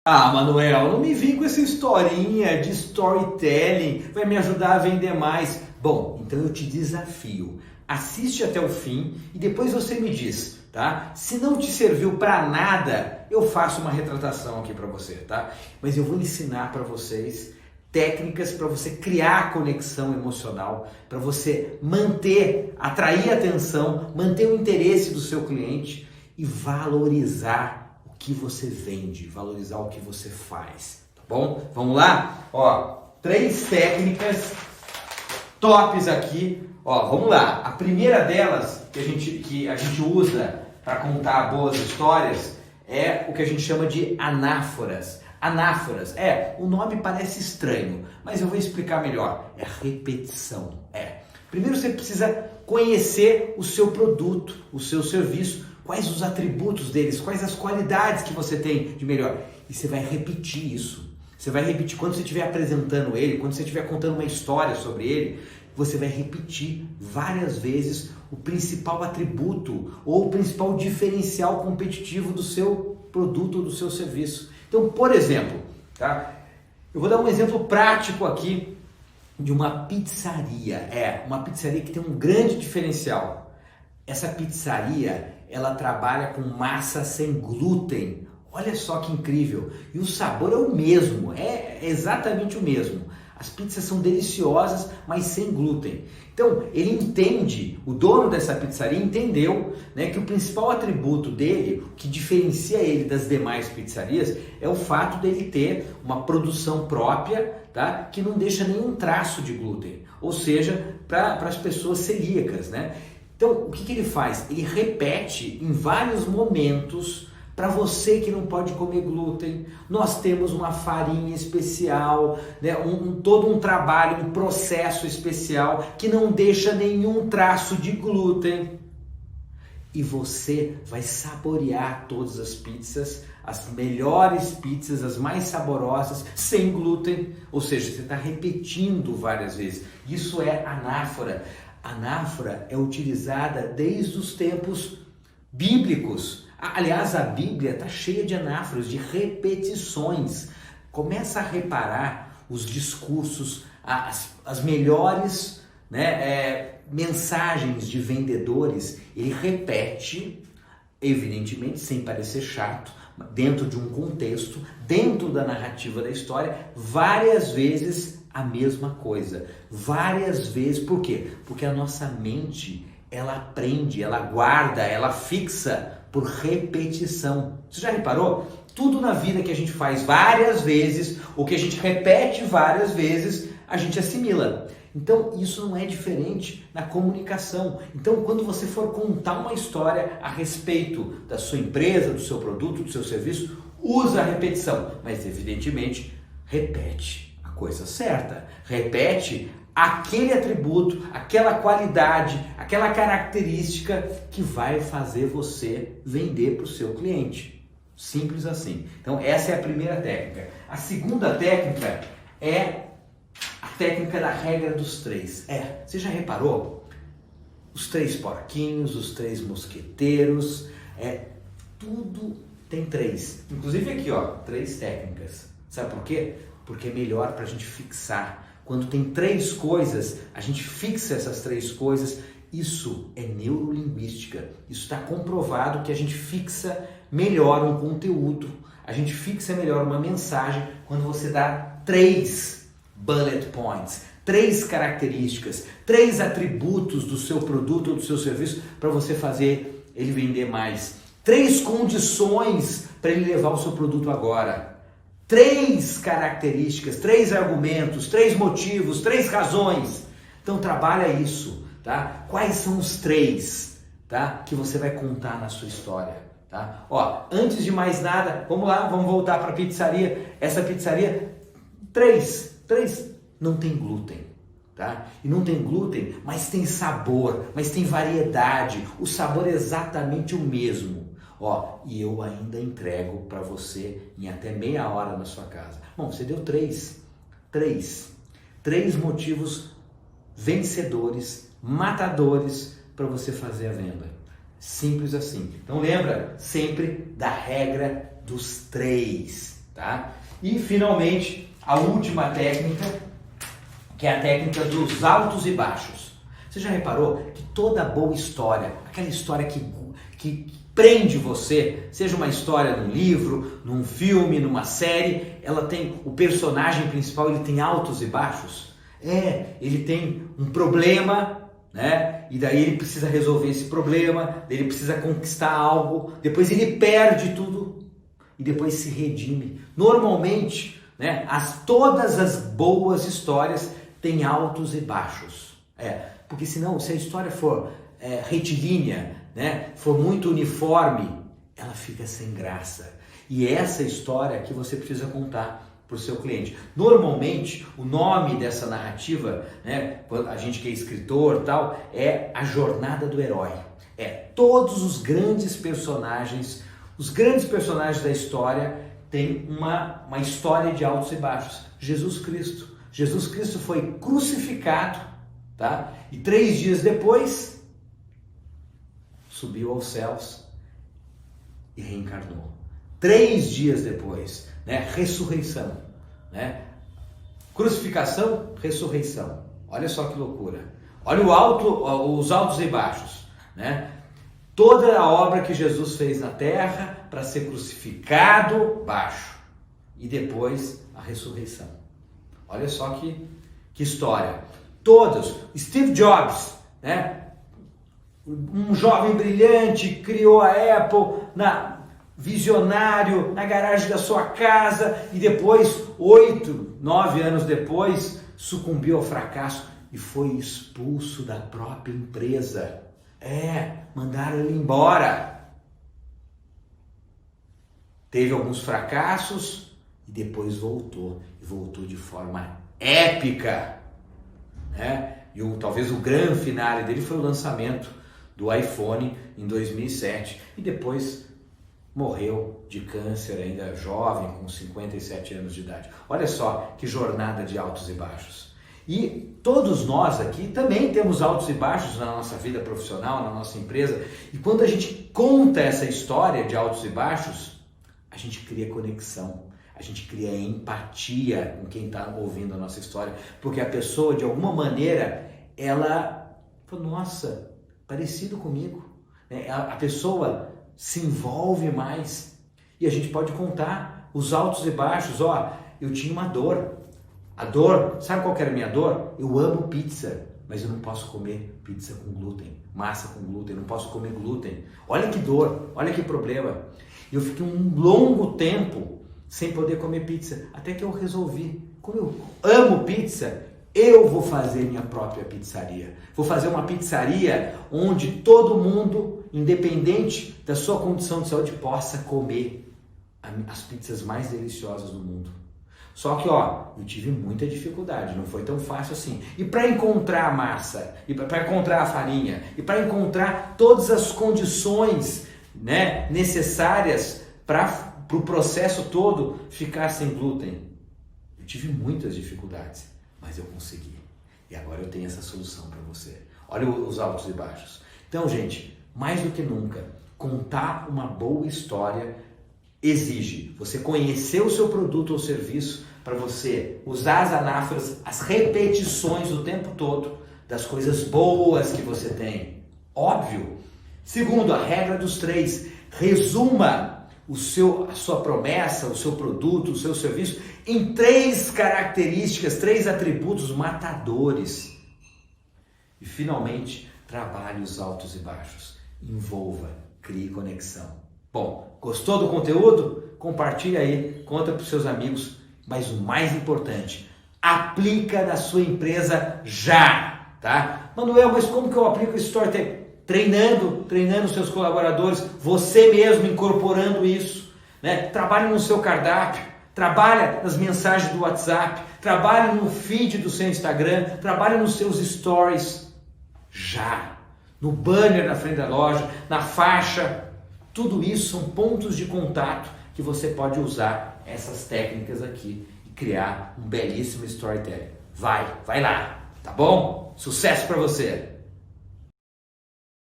Ah, Manuel, não me vem com essa historinha de storytelling, vai me ajudar a vender mais. Bom, então eu te desafio. Assiste até o fim e depois você me diz, tá? Se não te serviu para nada, eu faço uma retratação aqui para você, tá? Mas eu vou ensinar para vocês técnicas para você criar conexão emocional, para você manter, atrair a atenção, manter o interesse do seu cliente e valorizar o que você vende, valorizar o que você faz, tá bom? Vamos lá? Ó, 3 técnicas tops aqui. Ó, vamos lá. A primeira delas que a gente usa para contar boas histórias é o que a gente chama de anáforas. Anáforas, o nome parece estranho, mas eu vou explicar melhor. É repetição, Primeiro você precisa conhecer o seu produto, o seu serviço, quais os atributos deles, quais as qualidades que você tem de melhor. E você vai repetir isso. Você vai repetir quando você estiver apresentando ele, quando você estiver contando uma história sobre ele, você vai repetir várias vezes o principal atributo ou o principal diferencial competitivo do seu produto ou do seu serviço. Então, por exemplo, tá? Eu vou dar um exemplo prático aqui de uma pizzaria. Uma pizzaria que tem um grande diferencial. Essa pizzaria, ela trabalha com massa sem glúten. Olha só que incrível. E o sabor é o mesmo, é exatamente o mesmo. As pizzas são deliciosas, mas sem glúten. Então, ele entende, o dono dessa pizzaria entendeu, né, que o principal atributo dele, o que diferencia ele das demais pizzarias, é o fato dele ter uma produção própria, tá, que não deixa nenhum traço de glúten. Ou seja, para as pessoas celíacas, né? Então, o que ele faz? Ele repete em vários momentos. Para você que não pode comer glúten, nós temos uma farinha especial, né? Todo um trabalho, um processo especial que não deixa nenhum traço de glúten. E você vai saborear todas as pizzas, as melhores pizzas, as mais saborosas, sem glúten. Ou seja, você está repetindo várias vezes. Isso é anáfora. Anáfora é utilizada desde os tempos bíblicos. Aliás, a Bíblia está cheia de anáforas, de repetições. Começa a reparar os discursos, as melhores, né, mensagens de vendedores. Ele repete, evidentemente, sem parecer chato, dentro de um contexto, dentro da narrativa da história, várias vezes a mesma coisa. Várias vezes. Por quê? Porque a nossa mente, ela aprende, ela guarda, ela fixa por repetição. Você já reparou? Tudo na vida que a gente faz várias vezes, ou que a gente repete várias vezes, a gente assimila. Então, isso não é diferente na comunicação. Então, quando você for contar uma história a respeito da sua empresa, do seu produto, do seu serviço, usa a repetição. Mas, evidentemente, repete a coisa certa. Repete aquele atributo, aquela qualidade, aquela característica que vai fazer você vender para o seu cliente. Simples assim. Então, essa é a primeira técnica. A segunda técnica é a técnica da regra dos 3. Você já reparou? Os 3 porquinhos, os 3 mosqueteiros, tudo tem 3. Inclusive aqui, 3 técnicas. Sabe por quê? Porque é melhor para a gente fixar. Quando tem 3 coisas, a gente fixa essas 3 coisas. Isso é neurolinguística. Isso está comprovado que a gente fixa melhor um conteúdo, a gente fixa melhor uma mensagem quando você dá 3 bullet points, 3 características, 3 atributos do seu produto ou do seu serviço para você fazer ele vender mais. 3 condições para ele levar o seu produto agora. 3 características, 3 argumentos, 3 motivos, 3 razões. Então trabalha isso, tá? Quais são os 3, tá? Que você vai contar na sua história, tá? Antes de mais nada, vamos lá, vamos voltar para a pizzaria. Essa pizzaria, 3 não tem glúten, tá? E não tem glúten, mas tem sabor, mas tem variedade. O sabor é exatamente o mesmo. E eu ainda entrego para você em até meia hora na sua casa. Bom, você deu 3 motivos vencedores, matadores para você fazer a venda. Simples assim. Então lembra sempre da regra dos 3. tá? E finalmente, a última técnica, que é a técnica dos altos e baixos. Você já reparou que toda boa história, aquela história que prende você, seja uma história num livro, num filme, numa série, ela tem, o personagem principal, ele tem altos e baixos? Ele tem um problema, né? E daí ele precisa resolver esse problema, ele precisa conquistar algo, depois ele perde tudo e depois se redime. Normalmente, né, todas as boas histórias têm altos e baixos. Porque senão, se a história for retilínea, né, for muito uniforme, ela fica sem graça. E é essa história que você precisa contar para o seu cliente. Normalmente, o nome dessa narrativa, né, quando a gente que é escritor tal, é a jornada do herói. Todos os grandes personagens da história têm uma história de altos e baixos. Jesus Cristo foi crucificado, tá? E 3 dias depois subiu aos céus e reencarnou. 3 dias depois, né? Ressurreição, né? Crucificação, ressurreição. Olha só que loucura. Olha os altos e baixos, né? Toda a obra que Jesus fez na terra para ser crucificado, baixo. E depois a ressurreição. Olha só que história. Todos, Steve Jobs, né? Um jovem brilhante, criou a Apple, visionário, na garagem da sua casa, e depois, 8, 9 anos depois, sucumbiu ao fracasso e foi expulso da própria empresa. Mandaram ele embora. Teve alguns fracassos e depois voltou. E voltou de forma épica, né? E talvez o grande finale dele foi o lançamento do iPhone em 2007. E depois morreu de câncer ainda jovem, com 57 anos de idade. Olha só que jornada de altos e baixos. E todos nós aqui também temos altos e baixos na nossa vida profissional, na nossa empresa. E quando a gente conta essa história de altos e baixos, a gente cria conexão, a gente cria empatia com quem está ouvindo a nossa história. Porque a pessoa, de alguma maneira, ela fala, nossa, parecido comigo. A pessoa se envolve mais. E a gente pode contar os altos e baixos. Eu tinha uma dor. A dor, sabe qual que era a minha dor? Eu amo pizza, mas eu não posso comer pizza com glúten, massa com glúten, não posso comer glúten. Olha que dor, olha que problema. Eu fiquei um longo tempo sem poder comer pizza, até que eu resolvi, como eu amo pizza, eu vou fazer minha própria pizzaria. Vou fazer uma pizzaria onde todo mundo, independente da sua condição de saúde, possa comer as pizzas mais deliciosas do mundo. Só que, eu tive muita dificuldade, não foi tão fácil assim. E para encontrar a massa, e para encontrar a farinha, e para encontrar todas as condições, né, necessárias para o processo todo ficar sem glúten, eu tive muitas dificuldades, mas eu consegui. E agora eu tenho essa solução para você. Olha os altos e baixos. Então, gente, mais do que nunca, contar uma boa história exige você conhecer o seu produto ou serviço para você usar as anáforas, as repetições o tempo todo das coisas boas que você tem. Óbvio. Segundo, a regra dos 3. Resuma a sua promessa, o seu produto, o seu serviço em 3 características, 3 atributos matadores. E finalmente, trabalhe os altos e baixos. Envolva, crie conexão. Bom, gostou do conteúdo? Compartilha aí, conta para os seus amigos, mas o mais importante, aplica na sua empresa já, tá? Manuel, mas como que eu aplico esse storytelling? Treinando seus colaboradores, você mesmo incorporando isso, né? Trabalhe no seu cardápio, trabalhe nas mensagens do WhatsApp, trabalhe no feed do seu Instagram, trabalhe nos seus stories já, no banner na frente da loja, na faixa. Tudo isso são pontos de contato que você pode usar essas técnicas aqui e criar um belíssimo storytelling. Vai lá, tá bom? Sucesso para você!